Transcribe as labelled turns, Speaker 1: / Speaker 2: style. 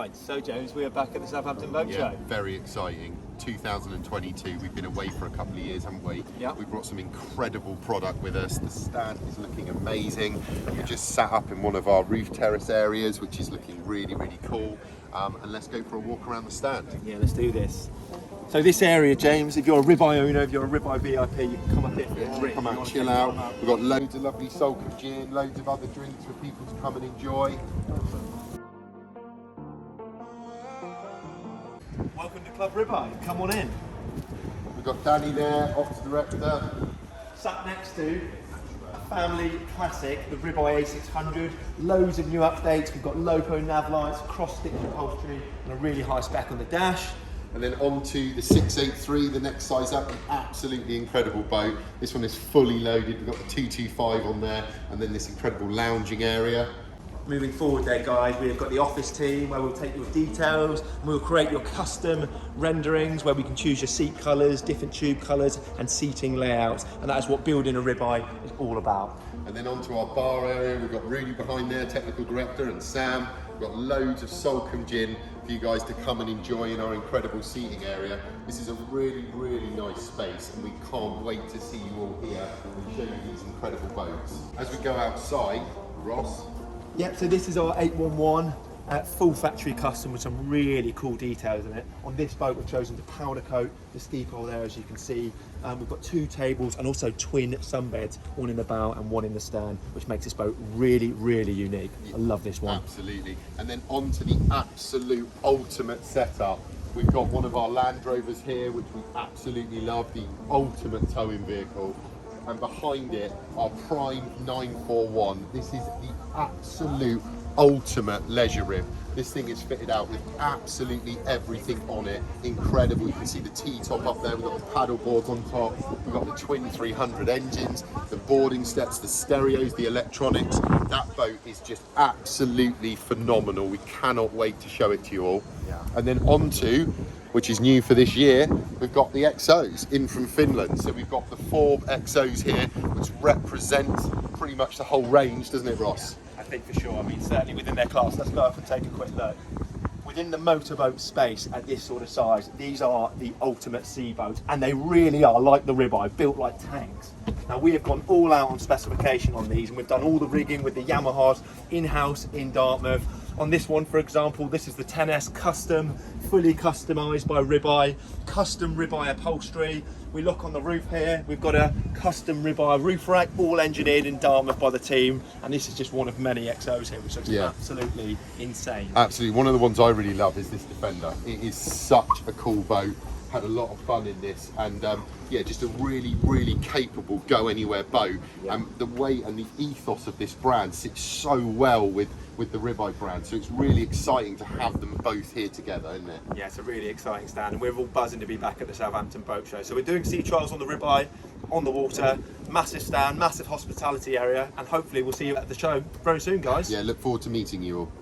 Speaker 1: Right, so James, we are back at the Southampton Boat Show.
Speaker 2: Very exciting. 2022, we've been away for a couple of years, haven't we?
Speaker 1: Yeah.
Speaker 2: We've brought some incredible product with us. The stand is looking amazing. We just sat up in one of our roof terrace areas, which is looking really, really cool. And let's go for a walk around the stand.
Speaker 1: Yeah, let's do this. So this area, James, if you're a ribeye owner, if you're a ribeye VIP, you can come up here for a drink.
Speaker 2: Come out, chill out. We've got loads of lovely Soulcombe gin, loads of other drinks for people to come and enjoy.
Speaker 1: Welcome to Club Ribeye, come on in.
Speaker 2: We've got Danny there, Ops Director.
Speaker 1: Sat next to a family classic, the Ribeye A600. Loads of new updates. We've got Loco nav lights, cross-stitch upholstery, and a really high spec on the dash.
Speaker 2: And then on to the 683, the next size up, an absolutely incredible boat. This one is fully loaded. We've got the 225 on there, and then this incredible lounging area.
Speaker 1: Moving forward there, guys, we've got the office team where we'll take your details and we'll create your custom renderings where we can choose your seat colours, different tube colours and seating layouts, and that is what building a ribeye is all about.
Speaker 2: And then onto our bar area, we've got Rudy behind there, technical director, and Sam. We've got loads of Soulcombe gin for you guys to come and enjoy in our incredible seating area. This is a really, really nice space, and we can't wait to see you all here and show you these incredible boats. As we go outside, Ross.
Speaker 1: Yep, so this is our 811 full factory custom with some really cool details in it. On this boat we've chosen to powder coat the steep hole there, as you can see. We've got two tables and also twin sunbeds, one in the bow and one in the stern, which makes this boat really, really unique. I love this one.
Speaker 2: Absolutely. And then on to the absolute ultimate setup. We've got one of our Land Rovers here, which we absolutely love, the ultimate towing vehicle. And behind it, our Prime 941. This is the absolute ultimate leisure rib. This thing is fitted out with absolutely everything on it. Incredible. You can see the T-top up there. We've got the paddle boards on top. We've got the twin 300 engines, the boarding steps, the stereos, the electronics. That boat is just absolutely phenomenal. We cannot wait to show it to you all.
Speaker 1: Yeah.
Speaker 2: And then onto, which is new for this year, we've got the XOs in from Finland. So we've got the 4 XOs here, which represent pretty much the whole range, doesn't it, Ross?
Speaker 1: I think for sure. I mean, certainly within their class. Let's go up and take a quick look. Within the motorboat space at this sort of size, these are the ultimate sea boats, and they really are like the Ribeye, built like tanks. Now we have gone all out on specification on these, and we've done all the rigging with the Yamahas in-house in Dartmouth. On this one, for example, this is the 10S custom, fully customised by Ribeye, custom Ribeye upholstery. We look on the roof here, we've got a custom Ribeye roof rack, all engineered in Dartmouth by the team, and this is just one of many XOs here, which looks absolutely insane.
Speaker 2: Absolutely. One of the ones I really love is this Defender. It is such a cool boat. Had a lot of fun in this, and yeah, just a really, really capable go anywhere boat. The way and the ethos of this brand sits so well with the Ribeye brand, so it's really exciting to have them both here together, isn't it?
Speaker 1: Yeah, it's a really exciting stand, and we're all buzzing to be back at the Southampton Boat Show. So we're doing sea trials on the Ribeye, on the water, massive stand, massive hospitality area, and hopefully we'll see you at the show very soon, guys.
Speaker 2: Yeah, look forward to meeting you all.